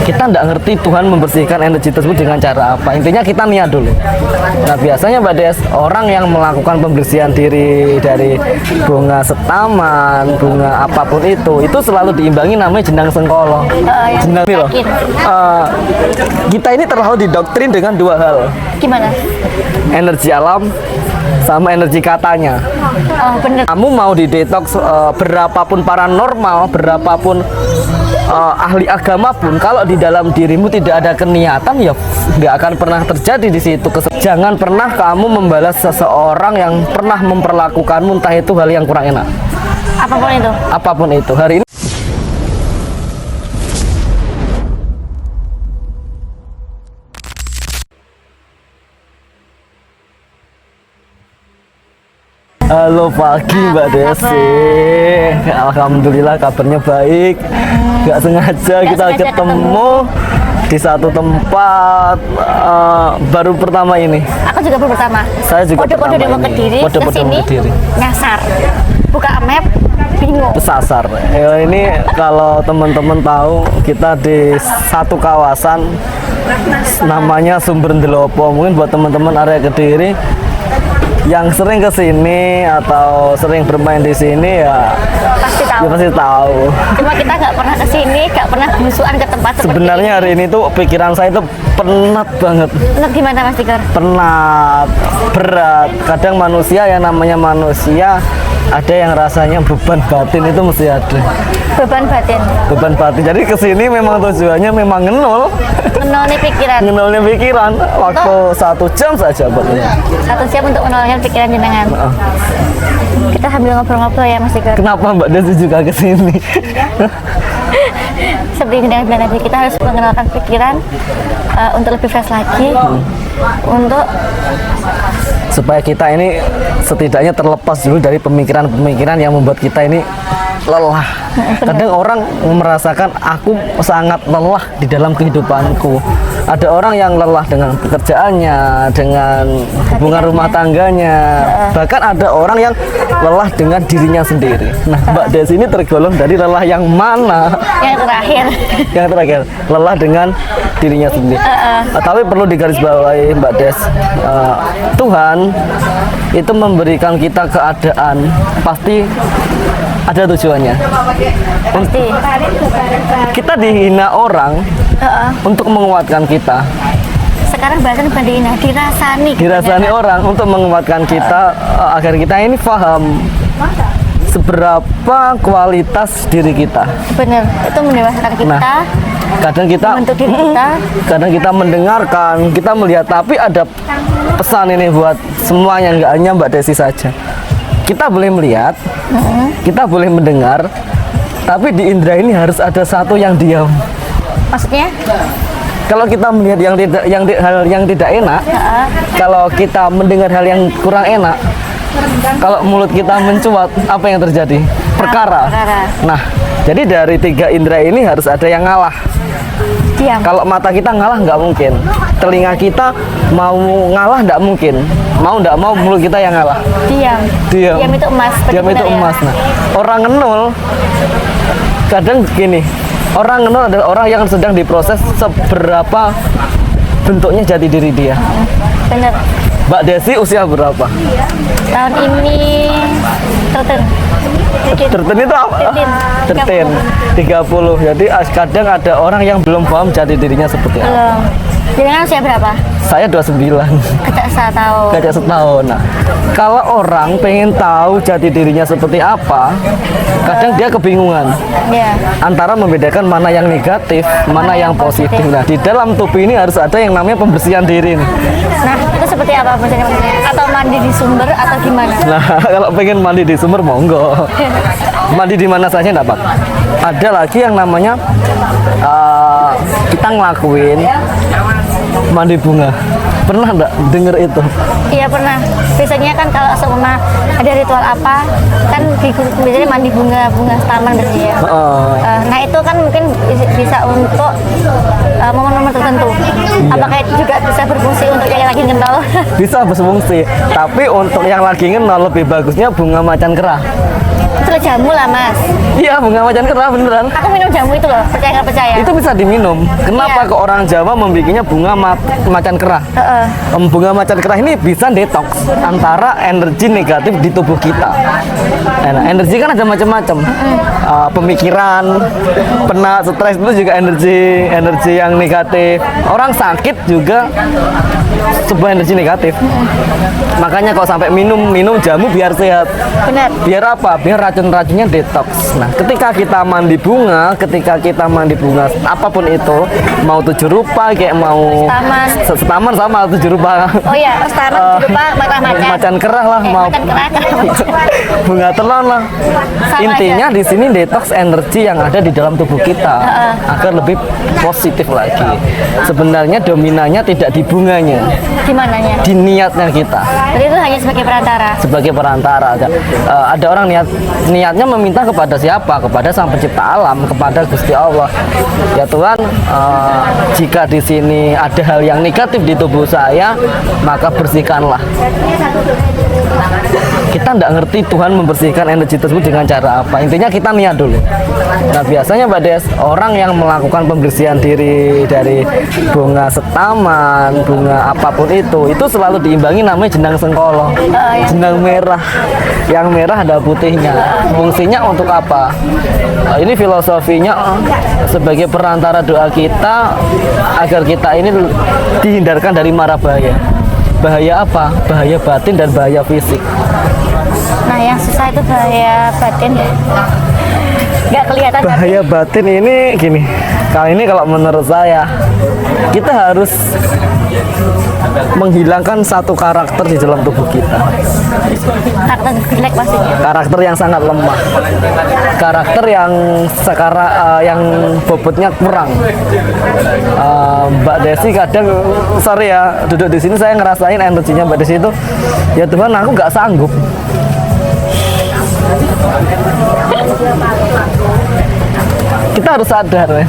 kita nggak ngerti Tuhan membersihkan energi tersebut dengan cara apa. Intinya kita niat dulu. Nah biasanya Mbak Des, orang yang melakukan pembersihan diri dari bunga setaman, bunga apapun itu selalu diimbangi namanya jenang sengkolo. Jenang ini loh. Kita ini terlalu didoktrin dengan dua hal. Gimana? Energi alam sama energi katanya. Oh bener. Kamu mau di detox berapapun paranormal, berapapun ahli agama pun, kalau di dalam dirimu tidak ada keniatan, ya nggak akan pernah terjadi di situ. Jangan pernah kamu membalas seseorang yang pernah memperlakukanmu entah itu hal yang kurang enak. Apapun itu. Apapun itu. Hari ini halo pagi Mbak Desi. Alhamdulillah kabarnya baik. Gak sengaja kita ketemu di satu tempat baru pertama ini. Aku juga baru pertama. Saya juga Kode-kode pertama mau ini. Kediri, Kode-kode kesini mau Kediri. nyasar. Buka map, bingung. Kesasar. Ini kalau teman-teman tahu, kita di satu kawasan namanya Sumber Ndelopo. Mungkin buat teman-teman area Kediri yang sering ke sini atau sering bermain di sini ya Pasti tahu. ya pasti tahu. Cuma kita nggak pernah kesini, nggak pernah belusuan ke tempat seperti Sebenarnya ini. hari ini tuh pikiran saya itu penat banget. Menurut gimana Mas Tigor? Penat, berat. Kadang manusia, yang namanya manusia, ada yang rasanya beban batin itu mesti ada. Beban batin. Beban batin. Jadi kesini memang tujuannya memang ngenul. Menolnya pikiran. Ngenulnya pikiran. Waktu 1 jam saja buat ini. 1 jam untuk menolnya pikiran jenengan. Kita sambil ngobrol-ngobrol ya Mas Tigor. Kenapa Mbak Desi juga kesini? Seperti yang bilang tadi, kita harus mengenalkan pikiran untuk lebih fresh lagi, untuk Supaya kita ini setidaknya terlepas dulu dari pemikiran-pemikiran yang membuat kita ini lelah. Kadang orang merasakan aku sangat lelah di dalam kehidupanku. Ada orang yang lelah dengan pekerjaannya, dengan hubungan rumah tangganya, bahkan ada orang yang lelah dengan dirinya sendiri. Nah, Mbak Des ini tergolong dari lelah yang mana? yang terakhir. Yang terakhir, lelah dengan dirinya sendiri. Tapi perlu digarisbawahi Mbak Des, Tuhan itu memberikan kita keadaan pasti ada tujuannya. Pasti. Kita dihina orang untuk menguatkan kita. Sekarang bahasan bukan dihina, dirasani. Dirasani orang untuk menguatkan kita, agar kita ini paham seberapa kualitas diri kita. Bener, itu mendewasakan kita. Nah, kadang kita membentuk diri kita. kadang kita mendengarkan, kita melihat, tapi ada pesan ini buat semuanya, nggak hanya Mbak Desi saja. Kita boleh melihat, kita boleh mendengar, tapi di indera ini harus ada satu yang diam. Maksudnya? Kalau kita melihat hal yang tidak enak, kalau kita mendengar hal yang kurang enak, kalau mulut kita mencuat, apa yang terjadi? Perkara. Nah, jadi dari 3 indera ini harus ada yang ngalah. Diam. Kalau mata kita ngalah nggak mungkin, telinga kita mau ngalah nggak mungkin, mau nggak mau mulut kita yang ngalah. Diam. Diam. Diam itu emas. Diam itu benar-benar emas. ya. Nah, orang ngenul kadang gini, orang ngenul adalah orang yang sedang diproses seberapa bentuknya jati diri dia. Bener. Mbak Desi usia berapa? Tahun ini Terten itu apa? Terten 30. Jadi kadang ada orang yang belum paham jati dirinya seperti apa. belum. Jenengan usia berapa? Saya 29. Kita saya tahu. Gak setahun. Nah, kalau orang pengen tahu jati dirinya seperti apa, kadang dia kebingungan Ya. antara membedakan mana yang negatif, mana yang positif. Nah, di dalam tubuh ini harus ada yang namanya pembersihan diri nih. Nah, itu seperti apa maksudnya? Atau mandi di sumber atau gimana? Nah, kalau pengen mandi di sumber, monggo. Mandi di mana saja enggak apa-apa. Ada lagi yang namanya kita ngelakuin mandi bunga. Pernah enggak denger itu? Iya pernah. Biasanya kan kalau seumpama ada ritual apa, kan biasanya mandi bunga taman berarti ya. Nah itu kan mungkin bisa untuk momen-momen tertentu. Apakah itu juga bisa berfungsi untuk yang lagi ngenol? Bisa berfungsi. Tapi untuk yang lagi ngenol lebih bagusnya bunga macan kerah. Itu loh jamu lah mas. Iya, bunga macan kerah beneran. Aku minum jamu itu loh, percaya nggak percaya? Itu bisa diminum. Kenapa Iya. kok orang Jawa membikinnya bunga macan kerah? Heeh. Bunga macan kerah ini bisa detox antara energi negatif di tubuh kita. Nah, energi kan ada macam-macam. Pemikiran, penat, stres itu juga energi yang negatif. Orang sakit juga sebuah energi negatif. Makanya kalau sampai minum jamu biar sehat. Benar. Biar apa? Biar racun-racunnya detox. Nah, ketika kita mandi bunga, apapun itu, mau 7 rupa, kayak mau Taman. setaman sama 7 rupa. Oh iya, sekarang lupa macan. Macan kerah lah, mau Macan kerah. bunga telon lah. Sama Intinya di sini detox energi yang ada di dalam tubuh kita agar lebih positif lagi. Sebenarnya dominannya tidak di bunganya, Gimana nya? di niatnya kita. Jadi itu hanya sebagai perantara. Sebagai perantara aja. Ada orang niatnya meminta kepada siapa? Kepada Sang Pencipta alam, kepada Gusti Allah. Ya Tuhan, jika di sini ada hal yang negatif di tubuh saya, maka bersihkanlah. Kita tidak ngerti Tuhan membersihkan energi tersebut dengan cara apa. Intinya kita niat dulu. Nah, biasanya Mbak Des, orang yang melakukan pembersihan diri dari bunga setaman, bunga apapun itu selalu diimbangi namanya jenang sengkolo, jenang merah. Yang merah ada putihnya. Fungsinya untuk apa? Ini filosofinya sebagai perantara doa kita agar kita ini dihindarkan dari mara bahaya. Bahaya apa? Bahaya batin dan bahaya fisik. Nah yang susah itu bahaya batin. Nggak kelihatan. Bahaya batin ini gini. Kali ini kalau menurut saya, kita harus menghilangkan satu karakter di dalam tubuh kita. Karakter jelek pastinya. Karakter yang sangat lemah. Karakter yang yang bobotnya kurang. Mbak Desi kadang, sorry ya, duduk di sini saya ngerasain energinya Mbak Desi itu, ya Tuhan aku nggak sanggup. Kita harus sadar ya,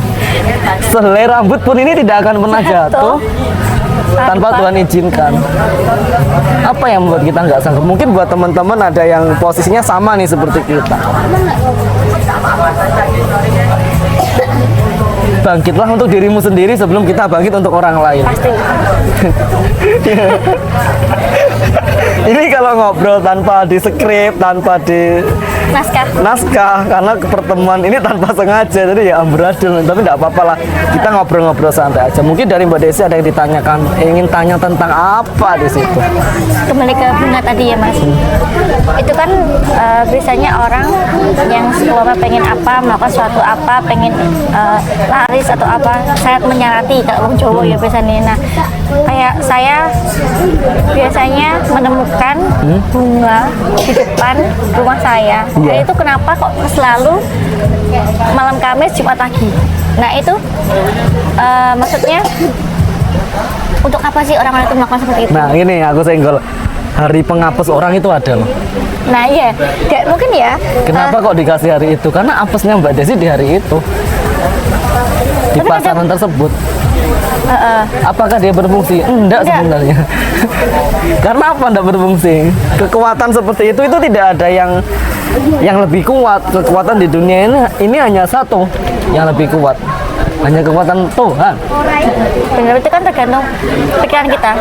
sehelai rambut pun ini tidak akan pernah jatuh tanpa Tuhan izinkan. Apa yang membuat kita nggak sanggup? Mungkin buat teman-teman ada yang posisinya sama nih seperti kita. Bangkitlah untuk dirimu sendiri sebelum kita bangkit untuk orang lain. Pasti. Ini kalau ngobrol tanpa di skrip, tanpa di naskah, karena pertemuan ini tanpa sengaja, jadi ya amburadul, tapi tidak apa-apa lah, kita ngobrol-ngobrol santai aja. Mungkin dari Mbak Desi ada yang ditanyakan, ingin tanya tentang apa di situ? Kembali ke bunga tadi ya mas. Itu kan biasanya orang yang sekolah pengen apa, melakukan suatu apa, pengen laris atau apa, sangat menyarati kalau orang Jawa ya biasanya. Nah kayak saya biasanya menemukan bunga di depan rumah saya. Nah itu kenapa kok selalu malam Kamis Jumat Pagi. Nah itu maksudnya untuk apa sih orang-orang itu melakukan seperti itu? Nah ini aku senggol, hari penghapus orang itu ada loh. Nah iya, mungkin ya. Kenapa kok dikasih hari itu? Karena apesnya Mbak Desi di hari itu, di pasaran tersebut. Apakah dia berfungsi? Enggak sebenarnya. Karena apa enggak berfungsi? Kekuatan seperti itu tidak ada yang lebih kuat. Kekuatan di dunia ini hanya satu yang lebih kuat, hanya kekuatan Tuhan. Benar, itu kan tergantung pikiran kita.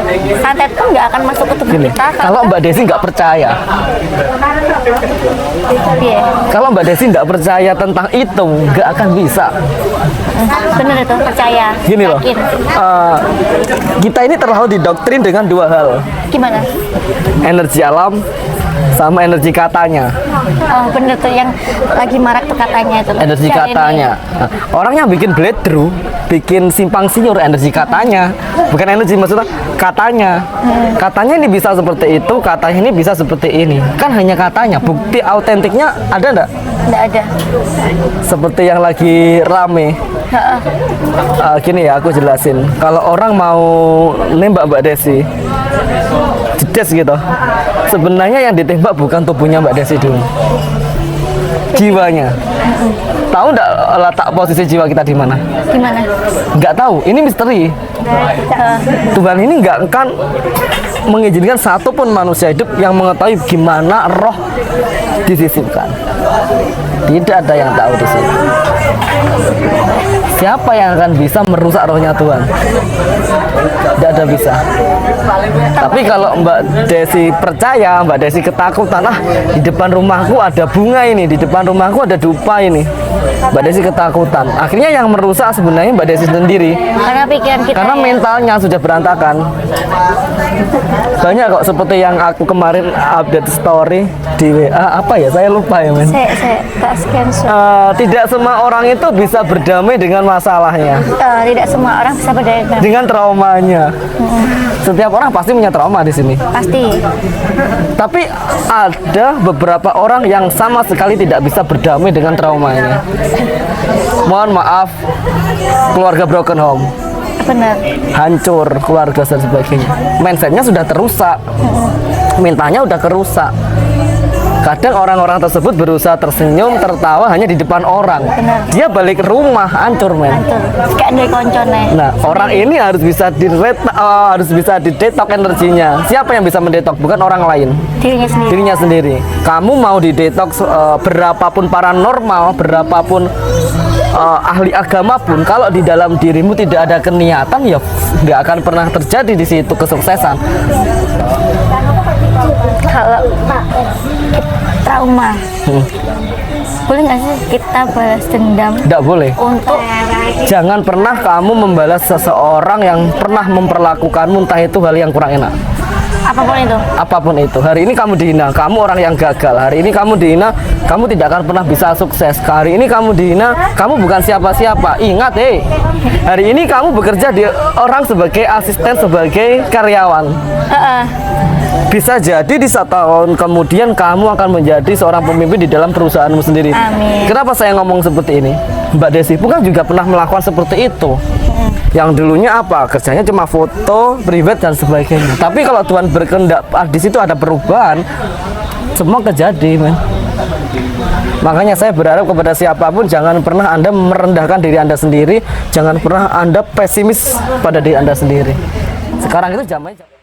Santet pun nggak akan masuk ke tubuh kita. Kalau Mbak Desi nggak percaya, kalau Mbak Desi nggak percaya tentang itu, nggak akan bisa. Benar itu, percaya. Gini loh, kita ini terlalu didoktrin dengan dua hal. Gimana? Energi alam sama energi katanya. Oh bener tuh yang lagi marak tuh katanya itu. Energi katanya. Nah, orang yang bikin bledru, bikin simpang siur energi katanya, bukan energi, maksudnya katanya. Katanya ini bisa seperti itu, katanya ini bisa seperti ini. Kan hanya katanya. Bukti autentiknya ada enggak? Enggak ada. Seperti yang lagi rame. Gini ya, aku jelasin. Kalau orang mau nembak Mbak Desi, jedes gitu, sebenarnya yang ditembak bukan tubuhnya Mbak Desi dulu, jiwanya. Tahu nggak letak posisi jiwa kita di mana? Gimana? Nggak tahu. Ini misteri. Tuhan ini nggak akan mengizinkan satupun manusia hidup yang mengetahui gimana roh disisipkan. Tidak ada yang tahu di sini. Siapa yang akan bisa merusak rohnya Tuhan? Tidak ada bisa. Tapi kalau Mbak Desi percaya, Mbak Desi ketakutan, di depan rumahku ada bunga ini, di depan rumahku ada dupa ini, Mbak Desi ketakutan. Akhirnya yang merusak sebenarnya Mbak Desi sendiri. Karena pikiran kita. Karena mentalnya sudah berantakan. Banyak kok seperti yang aku kemarin update story di WA, apa ya, saya lupa ya men. Saya tak screenshot. Tidak semua orang itu bisa berdamai dengan masalahnya, Tidak semua orang bisa berdamai dengan traumanya. Setiap orang pasti punya trauma di sini. pasti. Tapi ada beberapa orang yang sama sekali tidak bisa berdamai dengan traumanya. Mohon maaf, keluarga broken home, Benar. hancur keluarga dan sebagainya. Mindsetnya sudah terusak, mentalnya udah kerusak. Kadang orang-orang tersebut berusaha tersenyum, tertawa hanya di depan orang. Benar. Dia balik rumah hancur men. Hancur. Kayak dari koncone. Nah, orang ini harus bisa didetok energinya. Siapa yang bisa mendetok? Bukan orang lain. Dirinya sendiri. Dirinya sendiri. Kamu mau didetok berapapun paranormal, berapapun ahli agama pun, kalau di dalam dirimu tidak ada keniatan, ya nggak akan pernah terjadi di situ kesuksesan. Kalau trauma, boleh nggak sih kita balas dendam Tidak boleh. untuk Jangan pernah kamu membalas seseorang yang pernah memperlakukanmu, entah itu hal yang kurang enak. apapun itu? Apapun itu. Hari ini kamu dihina, kamu orang yang gagal. Hari ini kamu dihina, kamu tidak akan pernah bisa sukses. Hari ini kamu dihina, kamu bukan siapa-siapa. Ingat, hari ini kamu bekerja di orang sebagai asisten, sebagai karyawan. Bisa jadi di 1 tahun kemudian kamu akan menjadi seorang pemimpin di dalam perusahaanmu sendiri. Amin. Kenapa saya ngomong seperti ini? Mbak Desi pun kan juga pernah melakukan seperti itu. Yang dulunya apa? Kerjanya cuma foto, private dan sebagainya. Tapi kalau Tuhan berkehendak di situ ada perubahan, semua kejadi, men. Makanya saya berharap kepada siapapun, jangan pernah Anda merendahkan diri Anda sendiri, jangan pernah Anda pesimis pada diri Anda sendiri. Sekarang itu zamannya